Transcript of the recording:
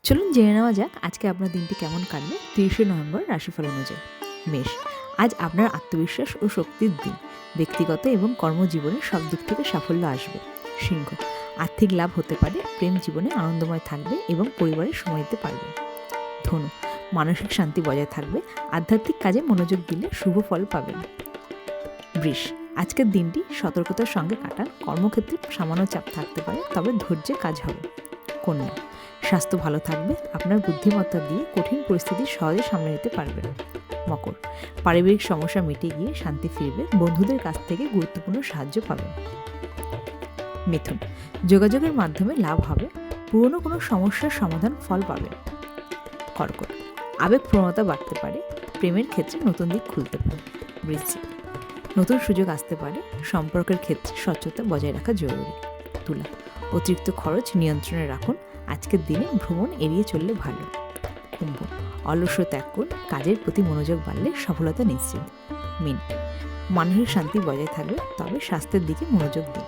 চলুন জেনে নেওয়া যাক আজকে আপনার দিনটি কেমন কাটবে 30শে নভেম্বর রাশিফল অনুযায়ী। মেষ, আজ আপনার আত্মবিশ্বাস ও শক্তির দিন। ব্যক্তিগত এবং কর্মজীবনে সব দিক থেকে সাফল্য আসবে। সিংহ, আর্থিক লাভ হতে পারে, প্রেম জীবনে আনন্দময় থাকবে এবং পরিবারের সময় দিতে পারবে। ধনু, মানসিক শান্তি বজায় থাকবে, আধ্যাত্মিক কাজে মনোযোগ দিলে শুভ ফল পাবেন। বৃষ, আজকের দিনটি সতর্কতার সঙ্গে কাটান, কর্মক্ষেত্রে সামান্য চাপ থাকতে পারে, তবে ধৈর্যে কাজ হবে। কন্যা, স্বাস্থ্য ভালো থাকবে, আপনার বুদ্ধিমত্তা দিয়ে কঠিন পরিস্থিতি সহজে সামলে নিতে পারবেন। মকর, পারিবারিক সমস্যা মিটে গিয়ে শান্তি ফিরবে, বন্ধুদের কাছ থেকে গুরুত্বপূর্ণ সাহায্য পাবেন। মিথুন, যোগাযোগের মাধ্যমে লাভ হবে, পুরনো কোনো সমস্যার সমাধান ফল পাবেন। কর্কট, আবেগপ্রবণতা বাড়তে পারে, প্রেমের ক্ষেত্রে নতুন দিক খুলতে পারে। বৃশ্চিক, নতুন সুযোগ আসতে পারে, সম্পর্কের ক্ষেত্রে স্বচ্ছতা বজায় রাখা জরুরি। তুলা, অতিরিক্ত খরচ নিয়ন্ত্রণে রাখুন, আজকের দিনে ভ্রমণ এড়িয়ে চললে ভালো। কুম্ভ, অলস্য ত্যাগ করুন, কাজের প্রতি মনোযোগ বাড়লে সফলতা নিশ্চিত। মীন, মানসিক শান্তি বজায় থাকবে, তবে স্বাস্থ্যের দিকে মনোযোগ দিন।